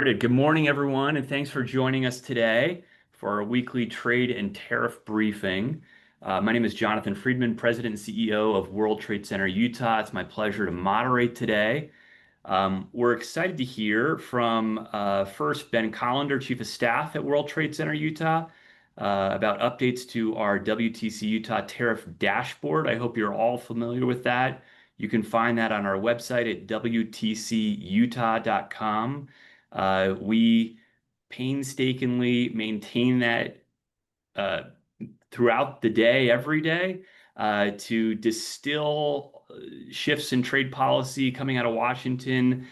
Good morning, everyone, and thanks for joining us today for our weekly trade and tariff briefing. My name is Jonathan Friedman, President and CEO of World Trade Center Utah. It's my pleasure to moderate today. We're excited to hear from first Ben Kolendar, Chief of Staff at World Trade Center Utah, about updates to our WTC Utah tariff dashboard. I hope you're all familiar with that. You can find that on our website at WTCUtah.com. We painstakingly maintain that uh, throughout the day, every day, to distill shifts in trade policy coming out of Washington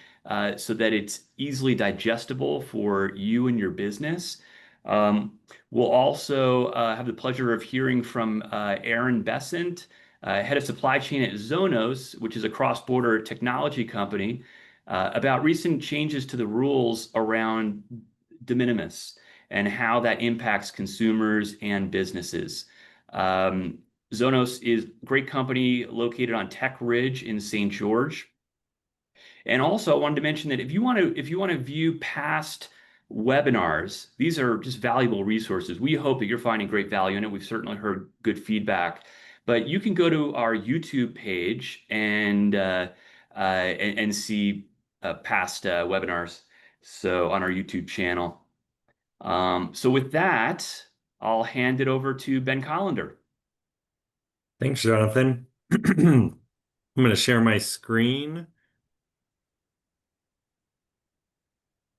so that it's easily digestible for you and your business. We'll also have the pleasure of hearing from Aaron Bezzant, head of supply chain at Zonos, which is a cross-border technology company, about recent changes to the rules around de minimis and how that impacts consumers and businesses. Um, Zonos is a great company located on Tech Ridge in St. George. And also, I wanted to mention that if you want to view past webinars, these are just valuable resources. We hope that you're finding great value in it. We've certainly heard good feedback. But you can go to our YouTube page and see past webinars. So on our YouTube channel. So with that, I'll hand it over to Ben Collender. Thanks, Jonathan. I'm going to share my screen.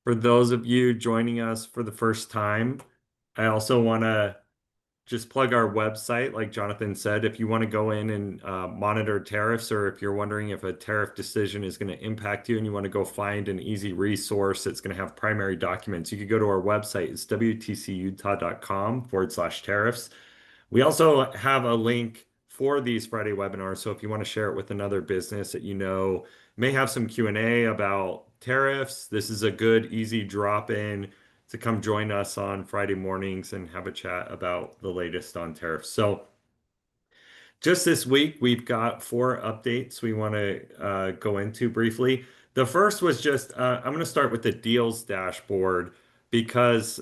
For those of you joining us for the first time, I also want to just plug our website, like Jonathan said. If you want to go in and monitor tariffs, or if you're wondering if a tariff decision is going to impact you and you want to go find an easy resource that's going to have primary documents, you could go to our website. It's WTCUtah.com/tariffs. We also have a link for these Friday webinars. So if you want to share it with another business that you know may have some Q&A about tariffs, this is a good, easy drop in to come join us on Friday mornings and have a chat about the latest on tariffs. So just this week, we've got four updates we want to go into briefly. The first was just, I'm going to start with the deals dashboard because,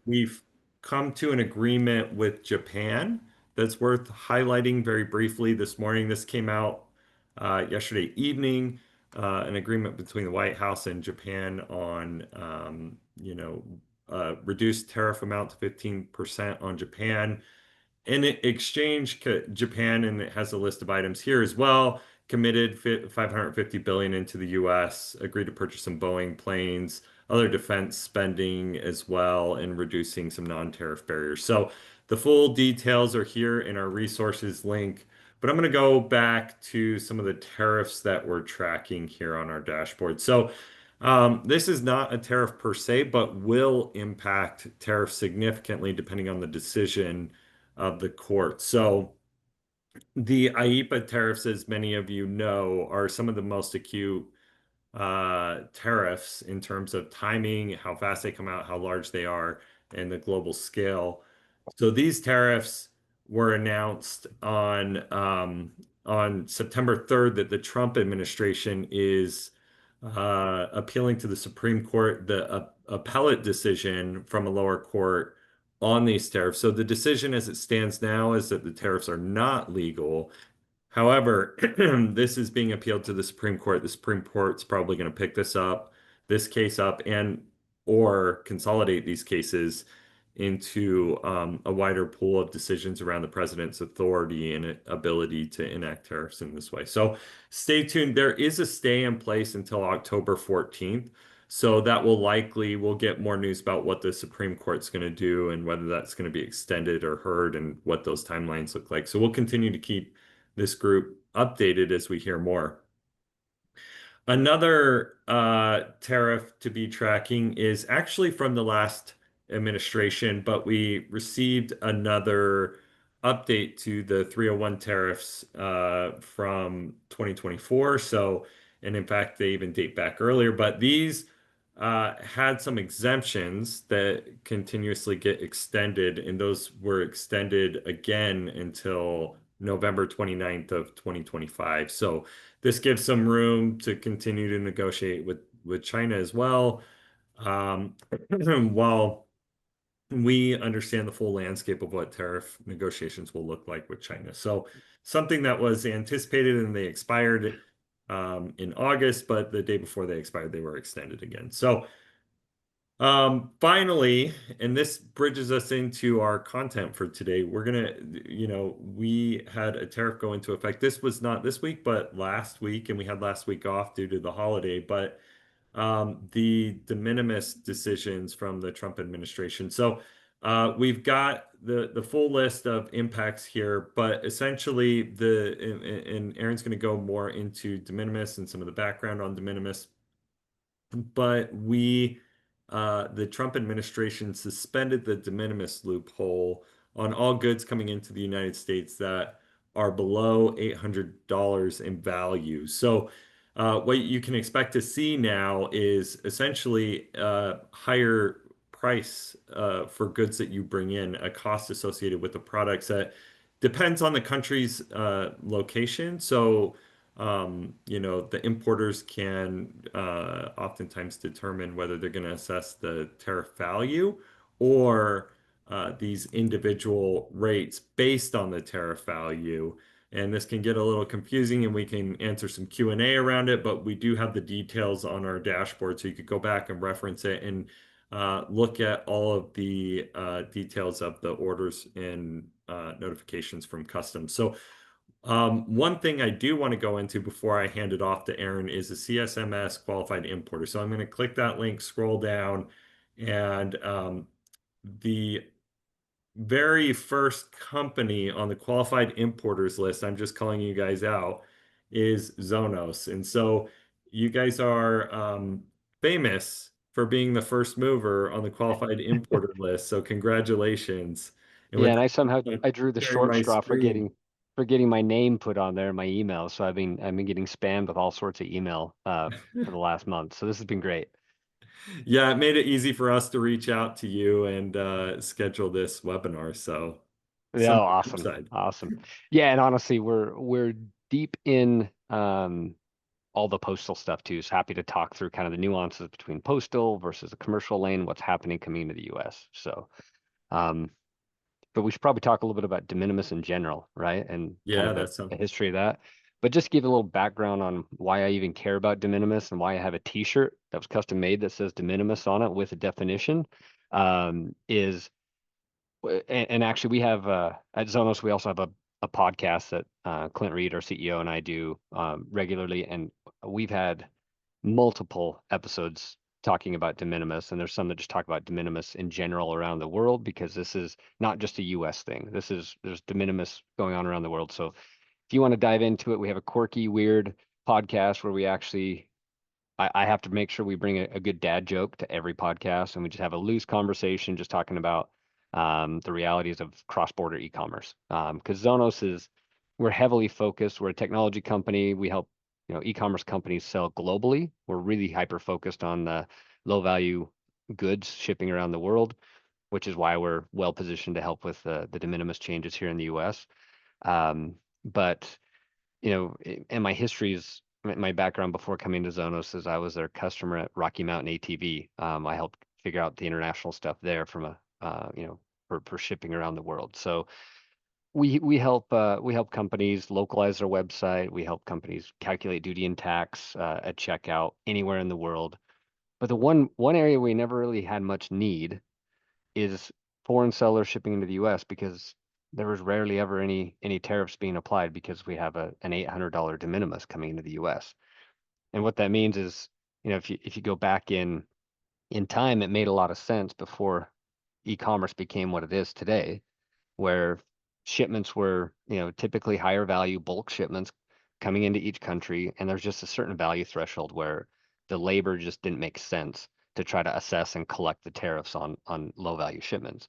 we've come to an agreement with Japan that's worth highlighting very briefly this morning. This came out yesterday evening, an agreement between the White House and Japan on, reduced tariff amount to 15% on Japan. In exchange, Japan, and it has a list of items here as well, committed 550 billion into the US, agreed to purchase some Boeing planes, other defense spending as well, and reducing some non-tariff barriers. So the full details are here in our resources link. But I'm going to go back to some of the tariffs that we're tracking here on our dashboard. So this is not a tariff per se, but will impact tariffs significantly depending on the decision of the court. So the IEEPA tariffs, as many of you know, are some of the most acute tariffs in terms of timing, how fast they come out, how large they are, and the global scale. So these tariffs were announced on September 3rd that the Trump administration is appealing to the Supreme Court the appellate decision from a lower court on these tariffs. So the decision as it stands now is that the tariffs are not legal. However, this is being appealed to the Supreme Court. The Supreme Court's probably going to pick this case up, and or consolidate these cases into a wider pool of decisions around the president's authority and ability to enact tariffs in this way. So stay tuned. There is a stay in place until October 14th. So that we'll get more news about what the Supreme Court's going to do and whether that's going to be extended or heard and what those timelines look like. So we'll continue to keep this group updated as we hear more. Another tariff to be tracking is actually from the last administration, but we received another update to the 301 tariffs from 2024. So, and in fact, they even date back earlier, but these had some exemptions that continuously get extended, and those were extended again until November 29th of 2025. So this gives some room to continue to negotiate with with China as well. Um, while we understand the full landscape of what tariff negotiations will look like with China. So something that was anticipated and they expired in August, but the day before they expired, they were extended again. So finally, and this bridges us into our content for today. We're gonna, we had a tariff go into effect. This was not this week, but last week, and we had last week off due to the holiday. But the de minimis decisions from the Trump administration. So we've got the full list of impacts here, but essentially and Aaron's going to go more into de minimis and some of the background on de minimis. But the Trump administration suspended the de minimis loophole on all goods coming into the United States that are below $800 in value. So, what you can expect to see now is essentially higher price for goods that you bring in, a cost associated with the products that depends on the country's location. So, the importers can oftentimes determine whether they're going to assess the tariff value or these individual rates based on the tariff value. And this can get a little confusing, and we can answer some Q&A around it, but we do have the details on our dashboard, so you could go back and reference it and look at all of the details of the orders and notifications from customs. So one thing I do want to go into before I hand it off to Aaron is a CSMS qualified importer. So I'm going to click that link, scroll down, and the very first company on the qualified importers list, I'm just calling you guys out, is Zonos. And so you guys are famous for being the first mover on the qualified importer list. So congratulations. And Yeah, with and I somehow that, I drew the sharing short my straw for screen. getting my name put on there in my email. So I've been getting spammed with all sorts of email for the last month. So this has been great. Yeah, it made it easy for us to reach out to you and schedule this webinar. So Yeah, some oh, awesome. upside. Awesome. Yeah, and honestly, we're deep in all the postal stuff too. So happy to talk through kind of the nuances between postal versus the commercial lane, what's happening coming into the US. So um but we should probably talk a little bit about de minimis in general, right? And kind Yeah, of that sounds the history of that. But just give a little background on why I even care about de minimis and why I have a T-shirt that was custom made that says de minimis on it with a definition. Is and actually we have at Zonos we also have a podcast that Clint Reed, our CEO, and I do regularly, and we've had multiple episodes talking about de minimis, and there's some that just talk about de minimis in general around the world because this is not just a US thing. There's de minimis going on around the world. So if you want to dive into it, we have a quirky, weird podcast where we actually I have to make sure we bring a good dad joke to every podcast, and we just have a loose conversation, just talking about the realities of cross-border e-commerce. Because Zonos we're heavily focused. We're a technology company. We help e-commerce companies sell globally. We're really hyper focused on the low-value goods shipping around the world, which is why we're well positioned to help with the de minimis changes here in the U.S. But and my history is my background before coming to Zonos is I was their customer at Rocky Mountain ATV. I helped figure out the international stuff there from for shipping around the world. So we help companies localize their website. We help companies calculate duty and tax at checkout anywhere in the world. But the one area we never really had much need is foreign sellers shipping into the U.S. because there was rarely ever any tariffs being applied because we have an $800 de minimis coming into the U.S. And what that means is, if you go back in time, it made a lot of sense before e-commerce became what it is today, where shipments were, typically higher value bulk shipments coming into each country, and there's just a certain value threshold where the labor just didn't make sense to try to assess and collect the tariffs on low value shipments.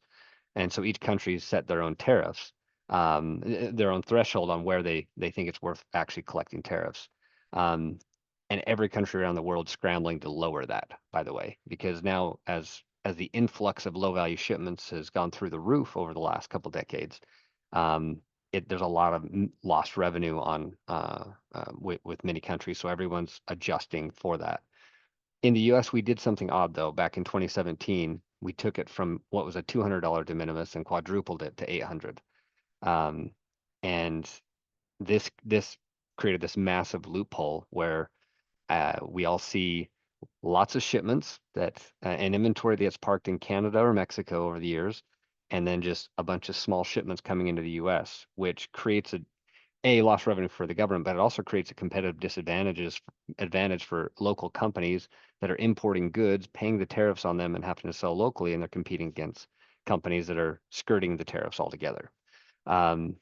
And so each country set their own tariffs, their own threshold on where they think it's worth actually collecting tariffs. Um, and every country around the world scrambling to lower that, by the way, because now as the influx of low value shipments has gone through the roof over the last couple decades, there's a lot of lost revenue on with many countries, so everyone's adjusting for that. In the US, we did something odd though. Back in 2017, we took it from what was a $200 de minimis and quadrupled it to 800. And this created this massive loophole where we all see lots of shipments that an inventory that's parked in Canada or Mexico over the years, and then just a bunch of small shipments coming into the US, which creates a lost revenue for the government, but it also creates a competitive advantage for local companies that are importing goods, paying the tariffs on them and having to sell locally, and they're competing against companies that are skirting the tariffs altogether. And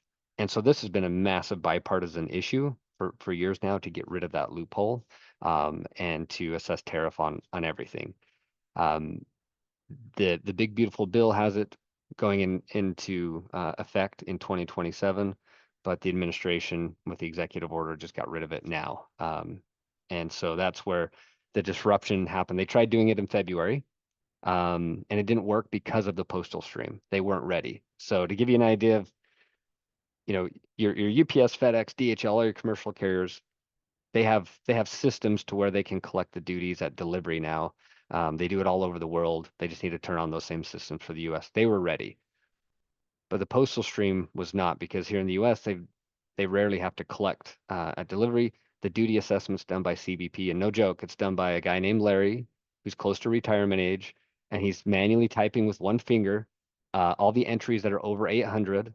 so this has been a massive bipartisan issue for years now to get rid of that loophole, and to assess tariff on everything. The big beautiful bill has it going into effect in 2027, but the administration with the executive order just got rid of it now. And so that's where the disruption happened. They tried doing it in February, and it didn't work because of the postal stream. They weren't ready. So to give you an idea of, your UPS, FedEx, DHL, all your commercial carriers, they have systems to where they can collect the duties at delivery now. They do it all over the world. They just need to turn on those same systems for the US. They were ready, but the postal stream was not, because here in the US, they rarely have to collect at delivery. The duty assessment's done by CBP, and no joke, it's done by a guy named Larry, who's close to retirement age, and he's manually typing with one finger all the entries that are over 800.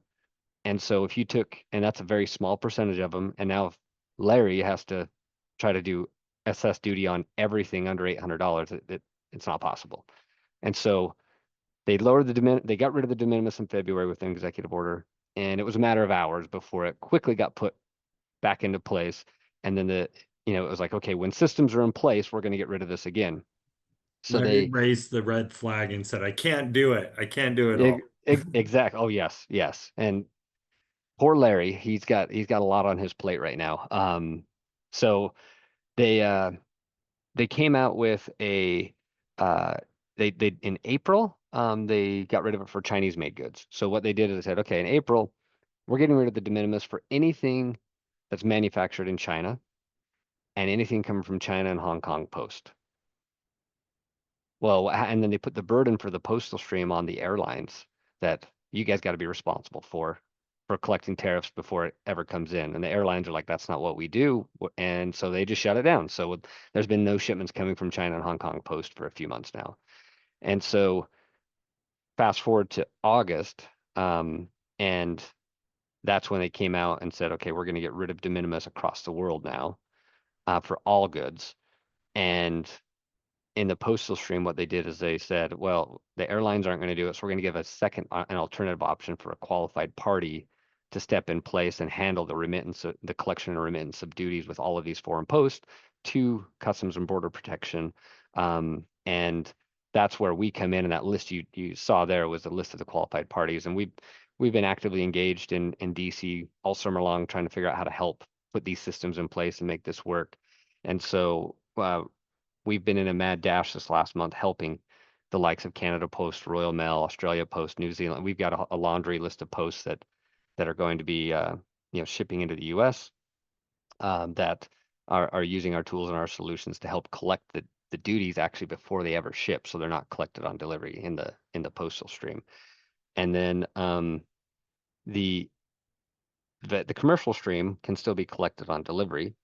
And so if you took, and that's a very small percentage of them, and now if Larry has to try to do assess duty on everything under $800, it's not possible. And so they lowered they got rid of the de minimis in February with an executive order, and it was a matter of hours before it quickly got put back into place. And then it was like, okay, when systems are in place, we're going to get rid of this again. So Larry raised the red flag and said, I can't do it. I can't do it all. Exactly. Oh, yes. And poor Larry, he's got a lot on his plate right now. So they came out with a they in April, they got rid of it for Chinese made goods. So what they did is they said, okay, in April, we're getting rid of the de minimis for anything that's manufactured in China and anything coming from China and Hong Kong post. Well, and then they put the burden for the postal stream on the airlines, that you guys got to be responsible for collecting tariffs before it ever comes in. And the airlines are like, that's not what we do. And so they just shut it down. So there's been no shipments coming from China and Hong Kong post for a few months now. And so fast forward to August, and that's when they came out and said, okay, we're going to get rid of de minimis across the world now, for all goods. And in the postal stream, what they did is they said, well, the airlines aren't going to do it, so we're going to give an alternative option for a qualified party to step in place and handle the collection and remittance of duties with all of these foreign posts to Customs and Border Protection. And that's where we come in. And that list you saw there was a list of the qualified parties. And we've been actively engaged in DC all summer long, trying to figure out how to help put these systems in place and make this work. And so we've been in a mad dash this last month helping the likes of Canada Post, Royal Mail, Australia Post, New Zealand. We've got a laundry list of posts that are going to be shipping into the US, that are using our tools and our solutions to help collect the duties actually before they ever ship, so they're not collected on delivery in the postal stream. And then the commercial stream can still be collected on delivery.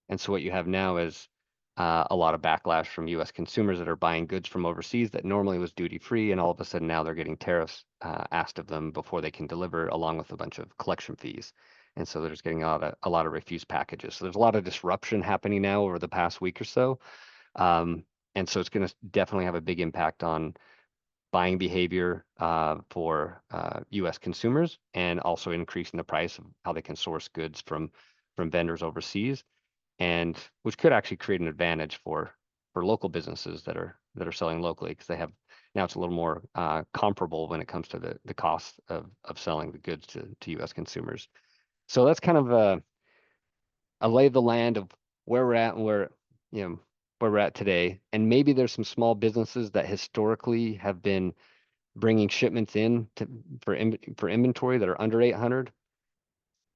And so what you have now is a lot of backlash from US consumers that are buying goods from overseas that normally was duty free, and all of a sudden now they're getting tariffs asked of them before they can deliver, along with a bunch of collection fees. And so they're just getting a lot of refused packages. So there's a lot of disruption happening now over the past week or so. And so it's going to definitely have a big impact on buying behavior for US consumers, and also increasing the price of how they can source goods from vendors overseas, and which could actually create an advantage for local businesses that are selling locally, because they have now, it's a little more comparable when it comes to the cost of selling the goods to US consumers. So that's kind of a lay of the land of where we're at and where we're at today. And maybe there's some small businesses that historically have been bringing shipments in for inventory that are under 800.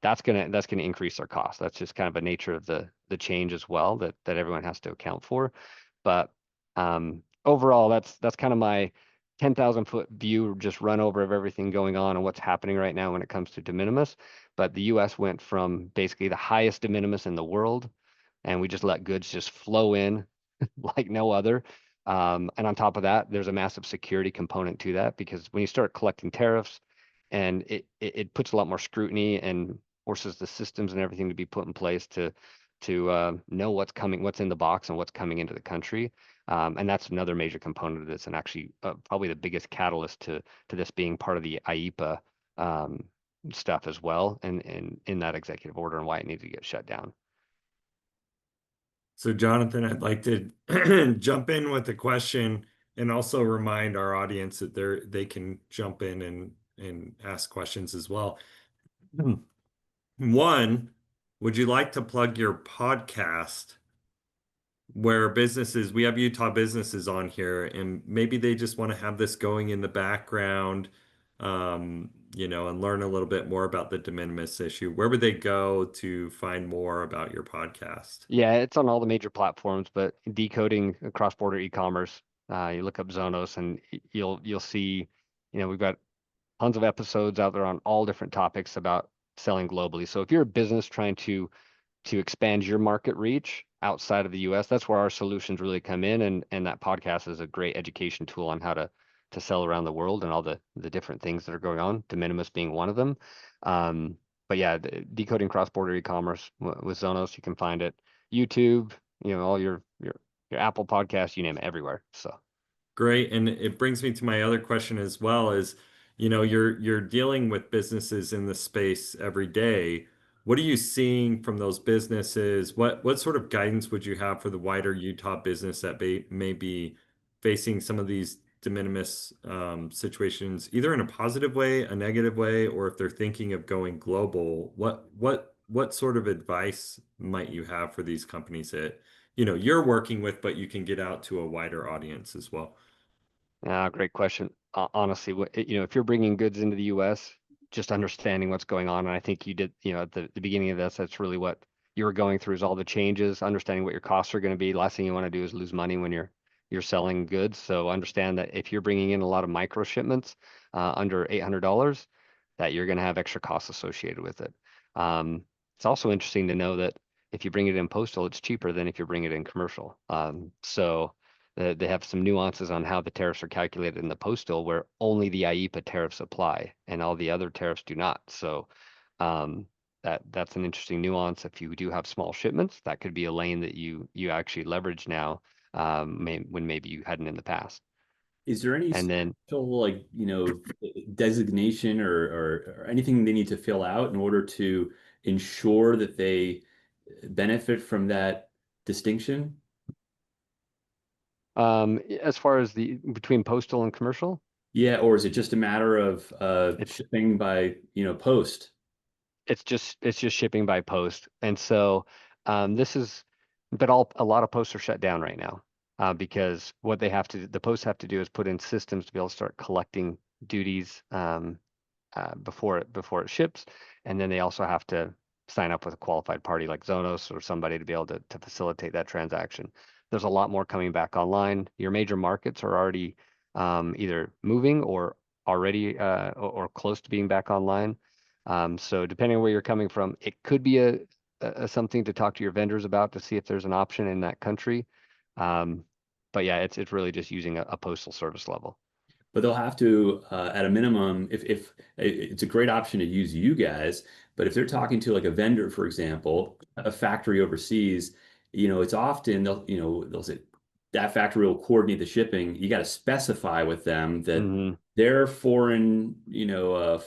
That's gonna increase their cost. That's just kind of a nature of the change as well, that everyone has to account for. But Overall, that's kind of my 10,000-foot view, just run over of everything going on and what's happening right now when it comes to de minimis. But the U.S. went from basically the highest de minimis in the world, and we just let goods just flow in like no other. And on top of that, there's a massive security component to that, because when you start collecting tariffs, and it puts a lot more scrutiny and forces the systems and everything to be put in place to know what's coming, what's in the box, and what's coming into the country. And that's another major component of this, and actually probably the biggest catalyst to this being part of the IEPA stuff as well, and in that executive order, and why it needs to get shut down. So, Jonathan, I'd like to jump in with a question and also remind our audience that they can jump in and ask questions as well. One, would you like to plug your podcast where businesses, we have Utah businesses on here, and maybe they just want to have this going in the background, and learn a little bit more about the de minimis issue? Where would they go to find more about your podcast? Yeah, it's on all the major platforms, but decoding cross-border e-commerce, you look up Zonos, and you'll see, we've got tons of episodes out there on all different topics about selling globally. So if you're a business trying to expand your market reach outside of the US, that's where our solutions really come in. And that podcast is a great education tool on how to sell around the world and all the different things that are going on, de minimis being one of them. But yeah, decoding cross-border e-commerce with Zonos, you can find it. YouTube, all your Apple podcasts, you name it, everywhere. So Great. And it brings me to my other question as well is, you're dealing with businesses in the space every day. What are you seeing from those businesses? What sort of guidance would you have for the wider Utah business that may be facing some of these de minimis situations, either in a positive way, a negative way, or if they're thinking of going global? What sort of advice might you have for these companies that, you're working with, but you can get out to a wider audience as well? Great question. Honestly, if you're bringing goods into the U.S., just understanding what's going on, and I think you did, at the beginning of this, that's really what you were going through, is all the changes, understanding what your costs are going to be. Last thing you want to do is lose money when you're selling goods. So understand that if you're bringing in a lot of micro shipments under $800, that you're going to have extra costs associated with it. It's also interesting to know that if you bring it in postal, it's cheaper than if you bring it in commercial. So they have some nuances on how the tariffs are calculated in the postal, where only the IEPA tariffs apply and all the other tariffs do not. So that's an interesting nuance. If you do have small shipments, that could be a lane that you actually leverage now, when maybe you hadn't in the past. Is there any And then special, designation or anything they need to fill out in order to ensure that they benefit from that distinction? as far as the between postal and commercial, Yeah, or is it just a matter of it's shipping by, post? it's just shipping by post. And so this is, but a lot of posts are shut down right now, because what the posts have to do is put in systems to be able to start collecting duties before it ships, and then they also have to sign up with a qualified party like Zonos or somebody to be able to facilitate that transaction. There's a lot more coming back online. Your major markets are already either moving or already or close to being back online. So depending on where you're coming from, it could be a something to talk to your vendors about to see if there's an option in that country. But yeah, it's really just using a postal service level. But they'll have to, at a minimum, if it's a great option to use you guys, but if they're talking to like a vendor, for example, a factory overseas, it's often they'll say that factory will coordinate the shipping. You got to specify with them that Hmm. their foreign,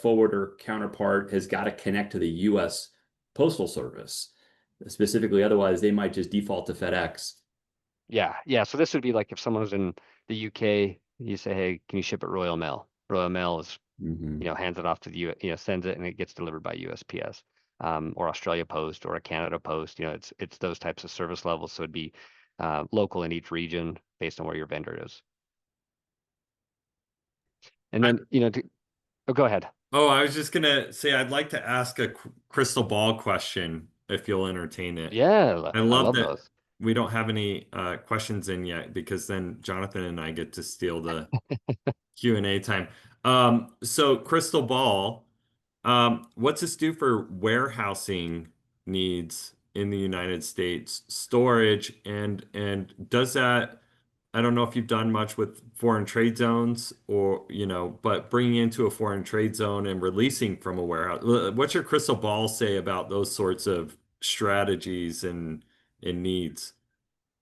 forwarder counterpart has got to connect to the U.S. Postal Service specifically. Otherwise, they might just default to FedEx. Yeah. So this would be like if someone was in the UK, you say, hey, can you ship it Royal Mail? Royal Mail is, Hmm. hands it off to the sends it and it gets delivered by USPS, or Australia Post or a Canada Post. It's those types of service levels. So it'd be local in each region based on where your vendor is. And then, oh, go ahead. Oh, I was just gonna say I'd like to ask a crystal ball question if you'll entertain it. Yeah, I I love love that those. we don't have any questions in yet because then Jonathan and I get to steal the Q&A time. So crystal ball, what's this do for warehousing needs in the United States, storage, and does that, I don't know if you've done much with foreign trade zones or, but bringing into a foreign trade zone and releasing from a warehouse. What's your crystal ball say about those sorts of strategies and needs?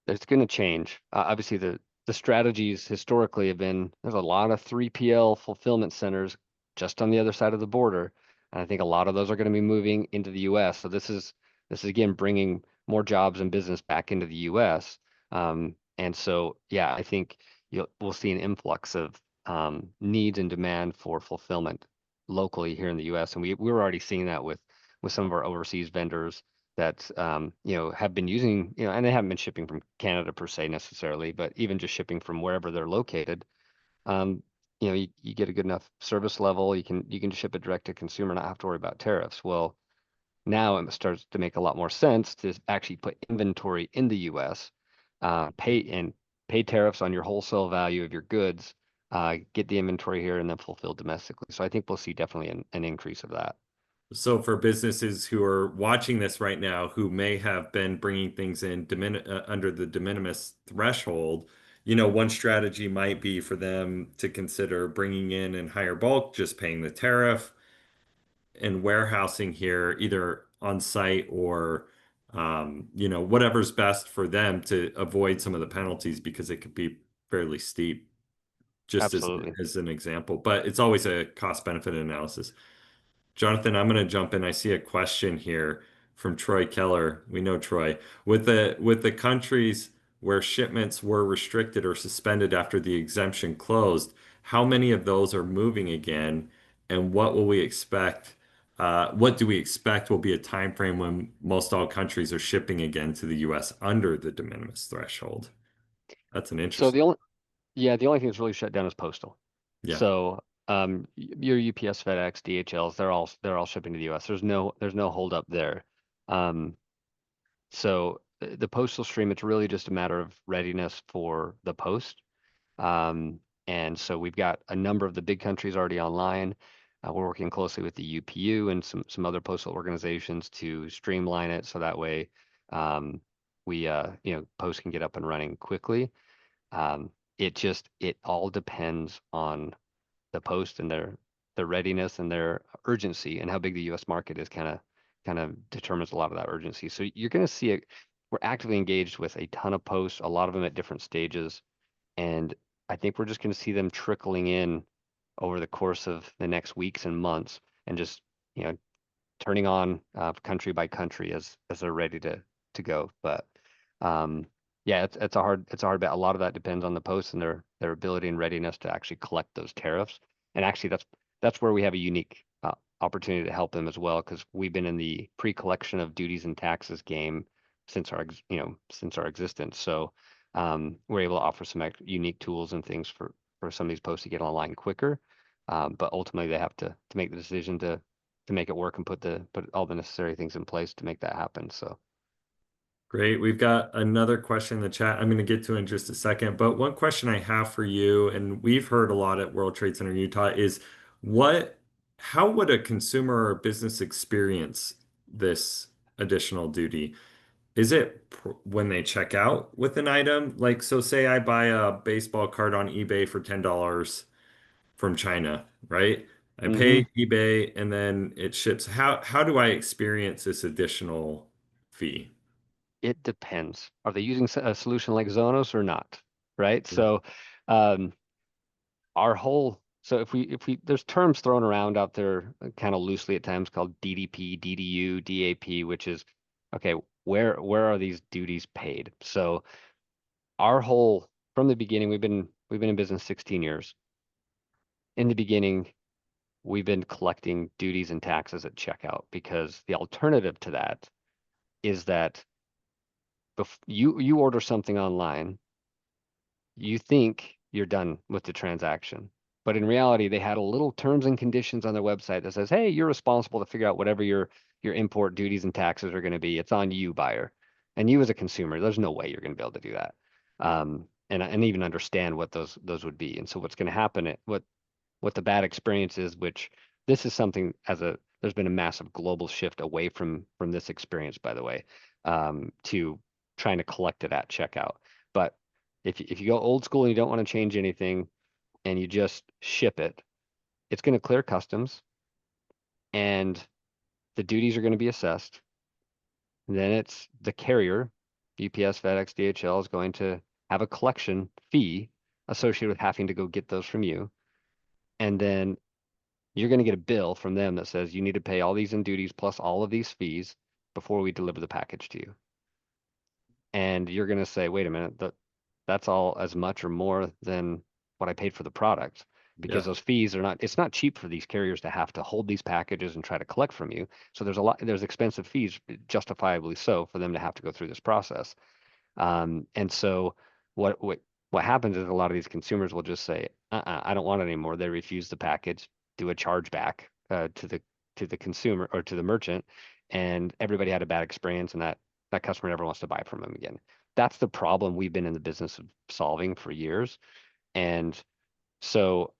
It's going to change. Obviously, the strategies historically have been there's a lot of 3PL fulfillment centers just on the other side of the border, and I think a lot of those are going to be moving into the U.S. So this is again bringing more jobs and business back into the U.S. And so yeah, I think we'll see an influx of needs and demand for fulfillment locally here in the U.S. And we're already seeing that with some of our overseas vendors that have been using, and they haven't been shipping from Canada per se necessarily, but even just shipping from wherever they're located. You get a good enough service level, you can ship it direct to consumer, not have to worry about tariffs. Well, now it starts to make a lot more sense to actually put inventory in the US, pay tariffs on your wholesale value of your goods, get the inventory here and then fulfill domestically. So I think we'll see definitely an increase of that. So for businesses who are watching this right now, who may have been bringing things in under the de minimis threshold, one strategy might be for them to consider bringing in higher bulk, just paying the tariff and warehousing here, either on site or, whatever's best for them to avoid some of the penalties because it could be fairly steep, just Absolutely. as an example. But it's always a cost benefit analysis. Jonathan, I'm going to jump in. I see a question here from Troy Keller. We know Troy. With the countries where shipments were restricted or suspended after the exemption closed, how many of those are moving again? And what will we expect? What do we expect will be a time frame when most all countries are shipping again to the U.S. under the de minimis threshold? That's an So interesting. the only thing that's really shut down is postal. Yeah. So your UPS, FedEx, DHLs, they're all shipping to the US. There's no hold up there. Um, so the postal stream, it's really just a matter of readiness for the post. And so we've got a number of the big countries already online. We're working closely with the UPU and some other postal organizations to streamline it so that way we post can get up and running quickly. It all depends on the post and their readiness and their urgency and how big the U.S. market is kind of determines a lot of that urgency. So you're going to see it. We're actively engaged with a ton of posts, a lot of them at different stages, and I think we're just going to see them trickling in over the course of the next weeks and months, and just turning on country by country as they're ready to go. But um, yeah, it's a hard bet. A lot of that depends on the posts and their ability and readiness to actually collect those tariffs. And actually, that's where we have a unique opportunity to help them as well, because we've been in the pre-collection of duties and taxes game since our existence. So we're able to offer some unique tools and things for some of these posts to get online quicker. But ultimately, they have to make the decision to make it work and put all the necessary things in place to make that happen. So Great. We've got another question in the chat I'm going to get to in just a second. But one question I have for you, and we've heard a lot at World Trade Center Utah, is how would a consumer or business experience this additional duty? Is it when they check out with an item? Like, so say I buy a baseball card on eBay for $10 from China, right? I hmm pay eBay and then it ships. How do I experience this additional fee? it depends. Are they using a solution like Zonos or not? Right. Yeah. So um, if we there's terms thrown around out there kind of loosely at times called DDP, DDU, DAP, which is okay, where are these duties paid? So our whole from the beginning, we've been in business 16 years. In the beginning, we've been collecting duties and taxes at checkout, because the alternative to that is that you order something online, you think you're done with the transaction. But in reality, they had a little terms and conditions on their website that says, hey, you're responsible to figure out whatever your import duties and taxes are going to be. It's on you, buyer. And you as a consumer, there's no way you're going to be able to do that. And even understand what those would be. And so what's going to happen, what the bad experience is, which this is something there's been a massive global shift away from this experience, by the way, to trying to collect it at checkout. But if you go old school and you don't want to change anything and you just ship it, it's going to clear customs and the duties are going to be assessed. And then it's the carrier, UPS, FedEx, DHL, is going to have a collection fee associated with having to go get those from you. And then you're going to get a bill from them that says you need to pay all these in duties plus all of these fees before we deliver the package to you. And you're going to say, wait a minute, that's all as much or more than what I paid for the product, because those fees are not, it's not cheap for these carriers to have to hold these packages and try to collect from you. So there's expensive fees, justifiably so, for them to have to go through this process. And so what happens is a lot of these consumers will just say, I don't want it anymore. They refuse the package, do a chargeback to the consumer or to the merchant, and everybody had a bad experience, and that customer never wants to buy from them again. That's the problem we've been in the business of solving for years. And so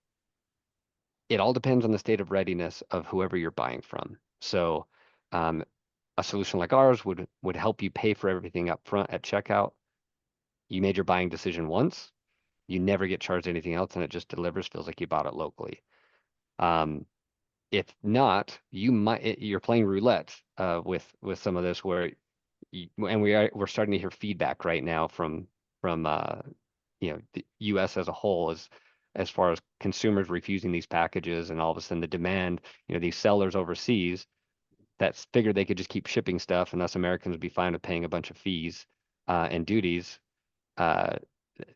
it all depends on the state of readiness of whoever you're buying from. So a solution like ours would help you pay for everything up front at checkout. You made your buying decision once, you never get charged anything else, and it just delivers, feels like you bought it locally. If not, you're playing roulette with some of this, where we're starting to hear feedback right now from the U.S. as a whole, as far as consumers refusing these packages, and all of a sudden the demand, these sellers overseas that figured they could just keep shipping stuff, and us Americans would be fine with paying a bunch of fees and duties.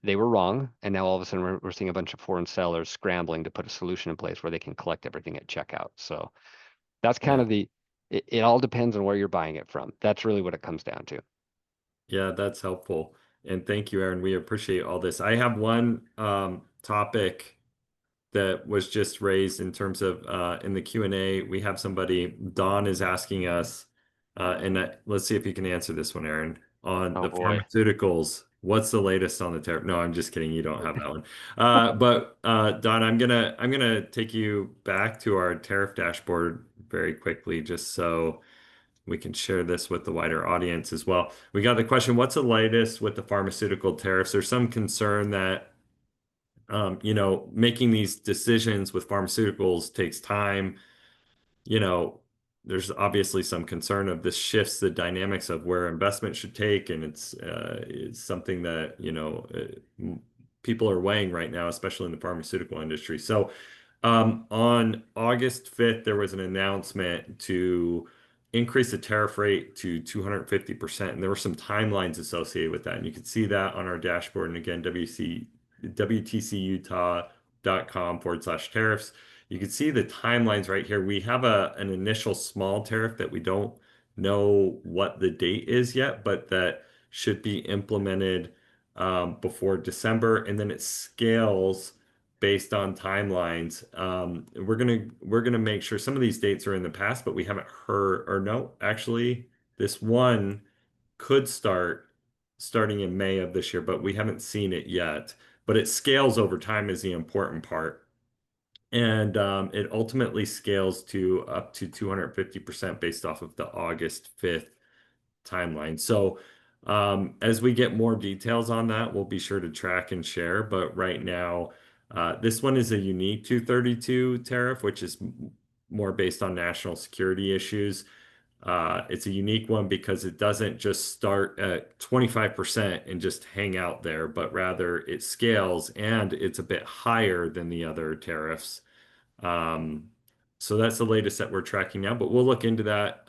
They were wrong, and now all of a sudden we're seeing a bunch of foreign sellers scrambling to put a solution in place where they can collect everything at checkout. So that's kind of it all depends on where you're buying it from. That's really what it comes down to. Yeah, that's helpful. And thank you, Aaron. We appreciate all this. I have one topic that was just raised in terms of in the Q&A. We have somebody, Don is asking us, let's see if you can answer this one, Aaron, on Oh the boy. pharmaceuticals. What's the latest on the tariff? No, I'm just kidding. You don't have that one. But Don, I'm gonna take you back to our tariff dashboard very quickly, just so we can share this with the wider audience as well. We got the question, what's the latest with the pharmaceutical tariffs? There's some concern that making these decisions with pharmaceuticals takes time. There's obviously some concern of this shifts the dynamics of where investment should take, and it's something that people are weighing right now, especially in the pharmaceutical industry. So on August 5th, there was an announcement to increase the tariff rate to 250%, and there were some timelines associated with that, and you can see that on our dashboard. And again, WTCUtah.com/tariffs. You can see the timelines right here. We have an initial small tariff that we don't know what the date is yet, but that should be implemented before December, and then it scales based on timelines. We're gonna make sure some of these dates are in the past, but we haven't heard, or no, actually, this one could starting in May of this year, but we haven't seen it yet. But it scales over time is the important part. And it ultimately scales to up to 250% based off of the August 5th timeline. So as we get more details on that, we'll be sure to track and share. But right now, this one is a unique 232 tariff, which is more based on national security issues. It's a unique one because it doesn't just start at 25% and just hang out there, but rather it scales, and it's a bit higher than the other tariffs. So that's the latest that we're tracking now, but we'll look into that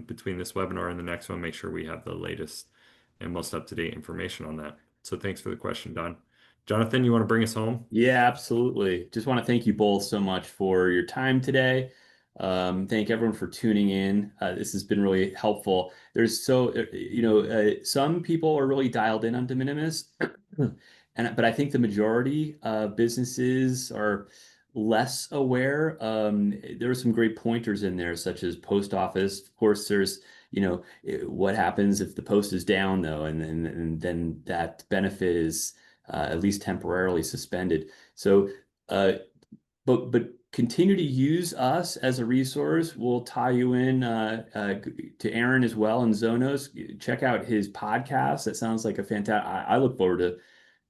between this webinar and the next one, make sure we have the latest and most up-to-date information on that. So thanks for the question, Don. Jonathan, you want to bring us home? Yeah, absolutely. Just want to thank you both so much for your time today. Thank everyone for tuning in. This has been really helpful. Some people are really dialed in on de minimis, but I think the majority of businesses are less aware. There are some great pointers in there, such as post office. Of course, there's what happens if the post is down though, and then that benefit is at least temporarily suspended. So, but continue to use us as a resource. We'll tie you in to Aaron as well in Zonos. Check out his podcast. That sounds like a fantastic. I look forward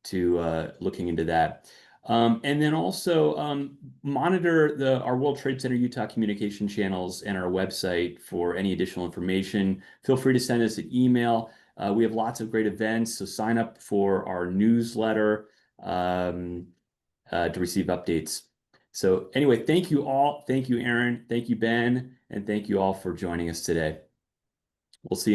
to looking into that. And then also monitor our World Trade Center Utah communication channels and our website for any additional information. Feel free to send us an email. We have lots of great events, so sign up for our newsletter to receive updates. So anyway, thank you all. Thank you, Aaron. Thank you, Ben. And thank you all for joining us today. We'll see you.